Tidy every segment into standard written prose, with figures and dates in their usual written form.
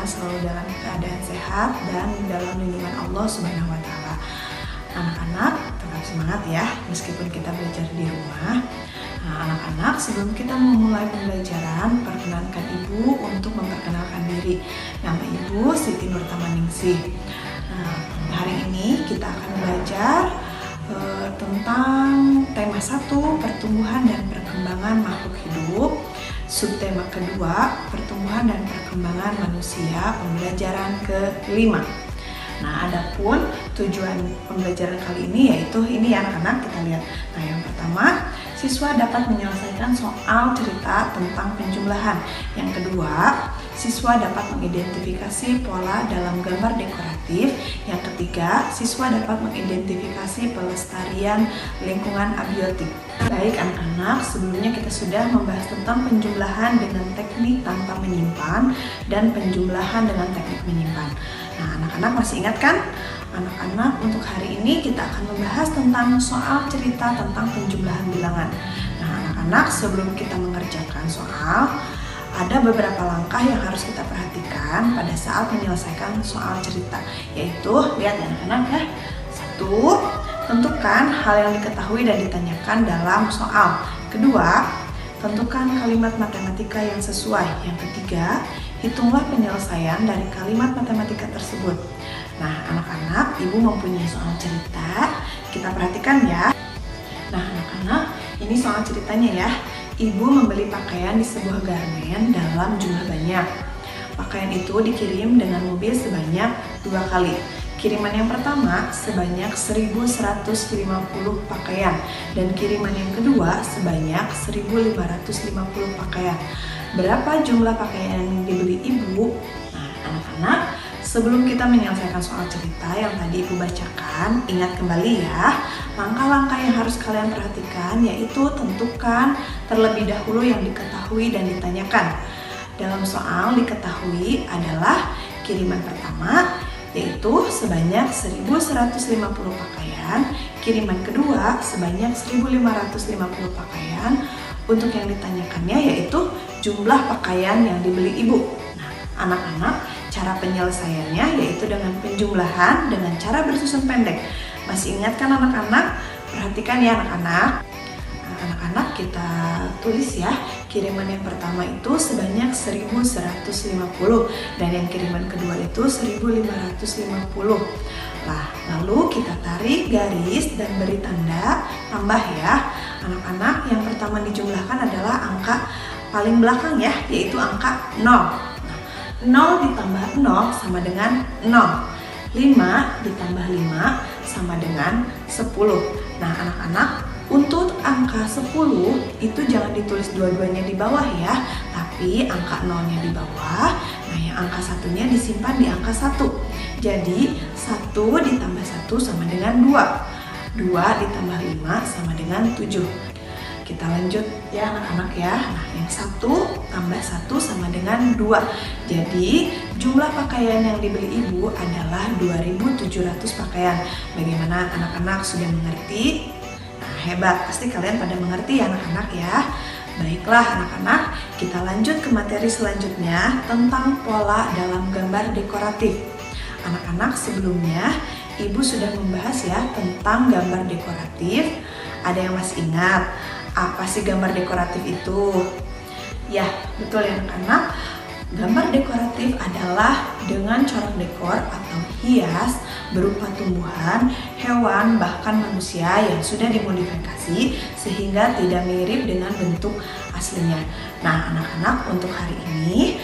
selalu dalam keadaan sehat dan dalam lindungan Allah Subhanahu wa Ta'ala. Anak-anak, tetap semangat ya, meskipun kita belajar di rumah. Nah, anak-anak, sebelum kita memulai pembelajaran, perkenankan Ibu untuk memperkenalkan diri. Nama Ibu Siti Nurtamaningsih. Nah, hari ini kita akan belajar tentang tema 1, pertumbuhan dan perkembangan makhluk hidup. Subtema kedua, pertumbuhan dan perkembangan manusia, pembelajaran ke-5. Nah, adapun tujuan pembelajaran kali ini yaitu ini ya anak-anak, kita lihat. Nah, yang pertama, siswa dapat menyelesaikan soal cerita tentang penjumlahan. Yang kedua, siswa dapat mengidentifikasi pola dalam gambar dekoratif. Yang ketiga, siswa dapat mengidentifikasi pelestarian lingkungan abiotik. Baik anak-anak, sebelumnya kita sudah membahas tentang penjumlahan dengan teknik tanpa menyimpan dan penjumlahan dengan teknik menyimpan. Nah, anak-anak masih ingat kan? Anak-anak, untuk hari ini kita akan membahas tentang soal cerita tentang penjumlahan bilangan. Nah, anak-anak, sebelum kita mengerjakan soal, ada beberapa langkah yang harus kita perhatikan pada saat menyelesaikan soal cerita, yaitu, lihat ya anak-anak ya. 1, tentukan hal yang diketahui dan ditanyakan dalam soal. Kedua, tentukan kalimat matematika yang sesuai. Yang ketiga, hitunglah penyelesaian dari kalimat matematika tersebut. Nah, anak-anak, Ibu mempunyai soal cerita, kita perhatikan ya. Nah, anak-anak, ini soal ceritanya ya. Ibu membeli pakaian di sebuah garmen dalam jumlah banyak. Pakaian itu dikirim dengan mobil sebanyak 2 kali. Kiriman yang pertama sebanyak 1.150 pakaian dan kiriman yang kedua sebanyak 1.550 pakaian. Berapa jumlah pakaian yang dibeli Ibu? Nah, anak-anak, sebelum kita menyelesaikan soal cerita yang tadi Ibu bacakan, ingat kembali ya, langkah-langkah yang harus kalian perhatikan yaitu tentukan terlebih dahulu yang diketahui dan ditanyakan. Dalam soal diketahui adalah kiriman pertama yaitu sebanyak 1.150 pakaian, kiriman kedua sebanyak 1.550 pakaian. Untuk yang ditanyakannya yaitu jumlah pakaian yang dibeli Ibu. Nah, anak-anak, cara penyelesaiannya yaitu dengan penjumlahan dengan cara bersusun pendek. Masih ingat kan anak-anak? Perhatikan ya anak-anak. Nah, anak-anak, kita tulis ya. Kiriman yang pertama itu sebanyak 1.150 dan yang kiriman kedua itu 1.550. Nah, lalu kita tarik garis dan beri tanda tambah ya. Anak-anak, yang pertama dijumlahkan adalah angka paling belakang ya, yaitu angka 0. 0 ditambah 0 sama dengan 0. 5 ditambah 5 sama dengan 10. Nah, anak-anak, untuk angka 10 itu jangan ditulis dua-duanya di bawah ya, tapi angka 0-nya di bawah. Nah, yang angka 1-nya disimpan di angka 1. Jadi, 1 ditambah 1 sama dengan 2. 2 ditambah 5 sama dengan 7. Kita lanjut ya anak-anak ya. Nah, yang 1 tambah 1 sama dengan 2. Jadi jumlah pakaian yang dibeli Ibu adalah 2.700 pakaian. Bagaimana anak-anak, sudah mengerti? Nah, hebat, pasti kalian pada mengerti ya anak-anak ya. Baiklah anak-anak, kita lanjut ke materi selanjutnya tentang pola dalam gambar dekoratif. Anak-anak, sebelumnya Ibu sudah membahas ya tentang gambar dekoratif. Ada yang masih ingat apa sih gambar dekoratif itu? Ya, betul ya anak-anak. Gambar dekoratif adalah dengan corak dekor atau hias berupa tumbuhan, hewan, bahkan manusia yang sudah dimodifikasi sehingga tidak mirip dengan bentuk aslinya. Nah, anak-anak, untuk hari ini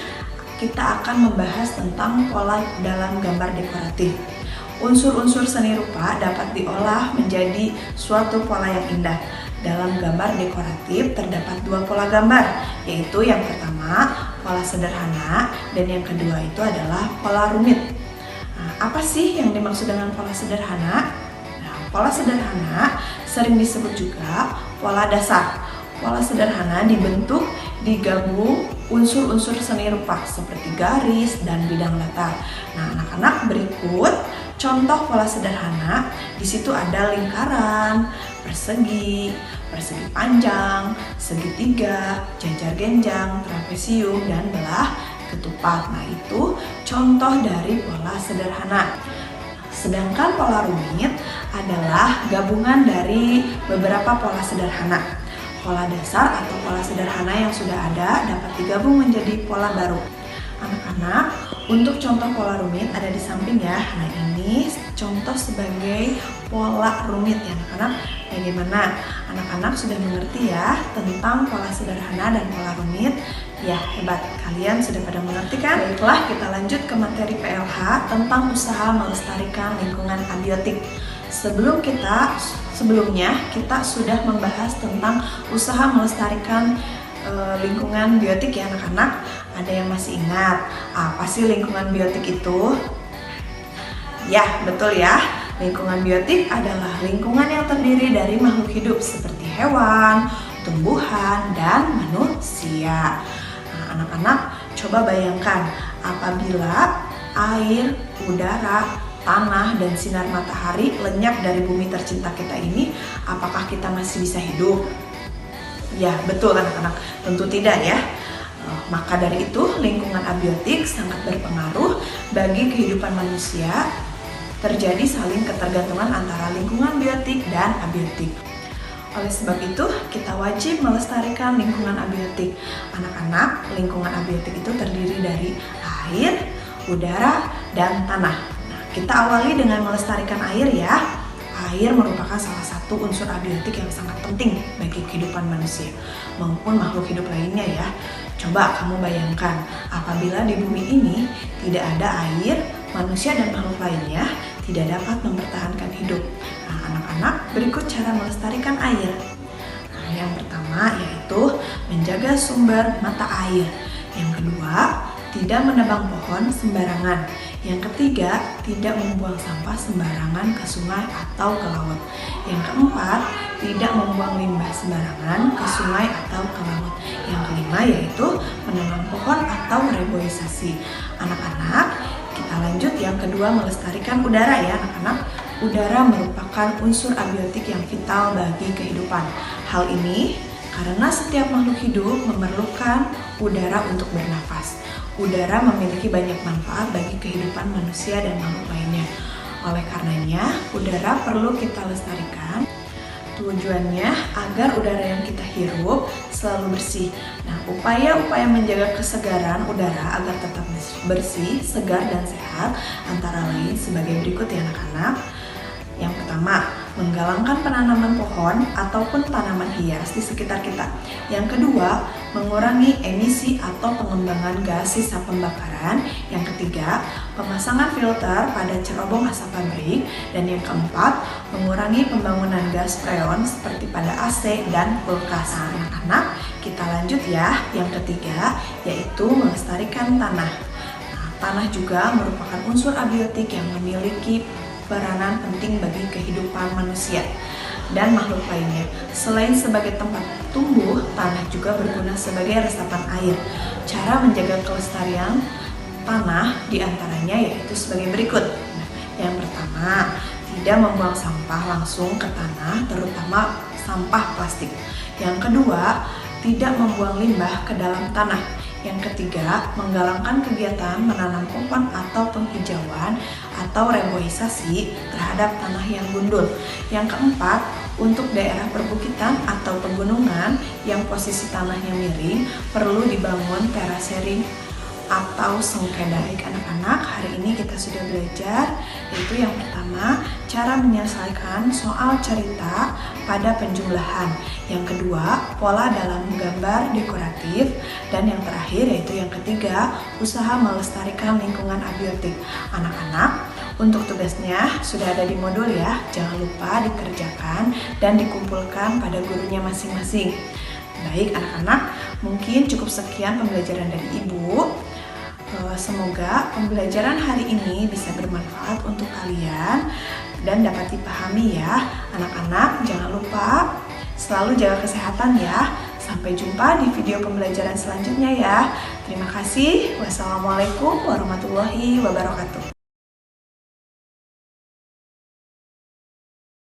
kita akan membahas tentang pola dalam gambar dekoratif. Unsur-unsur seni rupa dapat diolah menjadi suatu pola yang indah. Dalam gambar dekoratif terdapat 2 pola gambar, yaitu yang pertama pola sederhana dan yang kedua itu adalah pola rumit. Nah, apa sih yang dimaksud dengan pola sederhana? Nah, pola sederhana sering disebut juga pola dasar. Pola sederhana dibentuk digabung unsur-unsur seni rupa seperti garis dan bidang latar. Nah, anak-anak, berikut contoh pola sederhana. Di situ ada lingkaran, persegi, persegi panjang, segitiga, jajar genjang, trapesium, dan belah ketupat. Nah, itu contoh dari pola sederhana. Sedangkan pola rumit adalah gabungan dari beberapa pola sederhana. Pola dasar atau pola sederhana yang sudah ada dapat digabung menjadi pola baru. Anak-anak, untuk contoh pola rumit ada di samping ya. Nah, ini contoh sebagai pola rumit ya anak-anak. Bagaimana? Anak-anak sudah mengerti ya tentang pola sederhana dan pola rumit? Ya, hebat. Kalian sudah pada mengerti kan? Baiklah, kita lanjut ke materi PLH tentang usaha melestarikan lingkungan abiotik. Sebelumnya kita sudah membahas tentang usaha melestarikan lingkungan biotik ya anak-anak. Ada yang masih ingat apa sih lingkungan biotik itu? Ya, betul ya. Lingkungan biotik adalah lingkungan yang terdiri dari makhluk hidup seperti hewan, tumbuhan, dan manusia. Nah, anak-anak coba bayangkan apabila air, udara, tanah, dan sinar matahari lenyap dari bumi tercinta kita ini, apakah kita masih bisa hidup? Ya, betul anak-anak, tentu tidak ya. Maka dari itu, lingkungan abiotik sangat berpengaruh bagi kehidupan manusia. Terjadi saling ketergantungan antara lingkungan biotik dan abiotik. Oleh sebab itu, kita wajib melestarikan lingkungan abiotik. Anak-anak, lingkungan abiotik itu terdiri dari air, udara, dan tanah. Nah, kita awali dengan melestarikan air ya. Air merupakan salah satu unsur abiotik yang sangat penting bagi kehidupan manusia maupun makhluk hidup lainnya ya. Coba kamu bayangkan, apabila di bumi ini tidak ada air, manusia dan makhluk lainnya tidak dapat mempertahankan hidup. Nah, anak-anak, berikut cara melestarikan air. Nah, yang pertama yaitu menjaga sumber mata air. Yang kedua, tidak menebang pohon sembarangan. Yang ketiga, tidak membuang sampah sembarangan ke sungai atau ke laut. Yang keempat, tidak membuang limbah sembarangan ke sungai atau ke laut. Yang kelima yaitu menanam pohon atau reboisasi. Anak-anak, kita lanjut yang kedua, melestarikan udara ya anak-anak. Udara merupakan unsur abiotik yang vital bagi kehidupan. Hal ini karena setiap makhluk hidup memerlukan udara untuk bernafas. Udara memiliki banyak manfaat bagi kehidupan manusia dan makhluk lainnya. Oleh karenanya, udara perlu kita lestarikan. Tujuannya agar udara yang kita hirup selalu bersih. Nah, upaya-upaya menjaga kesegaran udara agar tetap bersih, segar, dan sehat antara lain sebagai berikut ya anak-anak. Yang pertama, menggalangkan penanaman pohon ataupun tanaman hias di sekitar kita. Yang kedua, mengurangi emisi atau pengembangan gas sisa pembakaran. Yang ketiga, pemasangan filter pada cerobong asap pabrik. Dan yang keempat, mengurangi pembangunan gas freon seperti pada AC dan kulkas. Anak-anak, kita lanjut ya. Yang ketiga, yaitu melestarikan tanah. Nah, tanah juga merupakan unsur abiotik yang memiliki peranan penting bagi kehidupan manusia dan makhluk lainnya. Selain sebagai tempat tumbuh, tanah juga berguna sebagai resapan air. Cara menjaga kelestarian tanah diantaranya yaitu sebagai berikut. Yang pertama, tidak membuang sampah langsung ke tanah, terutama sampah plastik. Yang kedua, tidak membuang limbah ke dalam tanah. Yang ketiga, menggalangkan kegiatan menanam pohon atau penghijauan atau reboisasi terhadap tanah yang gundul. Yang keempat, untuk daerah perbukitan atau pegunungan yang posisi tanahnya miring, perlu dibangun terasering atau sengkeda. Baik anak-anak, hari ini kita sudah belajar, yaitu yang pertama, cara menyelesaikan soal cerita pada penjumlahan. Yang kedua, pola dalam gambar dekoratif. Dan yang terakhir, yaitu yang ketiga, usaha melestarikan lingkungan abiotik. Anak-anak, untuk tugasnya sudah ada di modul ya, jangan lupa dikerjakan dan dikumpulkan pada gurunya masing-masing. Baik anak-anak, mungkin cukup sekian pembelajaran dari Ibu. Semoga pembelajaran hari ini bisa bermanfaat untuk kalian dan dapat dipahami ya. Anak-anak, jangan lupa selalu jaga kesehatan ya. Sampai jumpa di video pembelajaran selanjutnya ya. Terima kasih. Wassalamualaikum warahmatullahi wabarakatuh.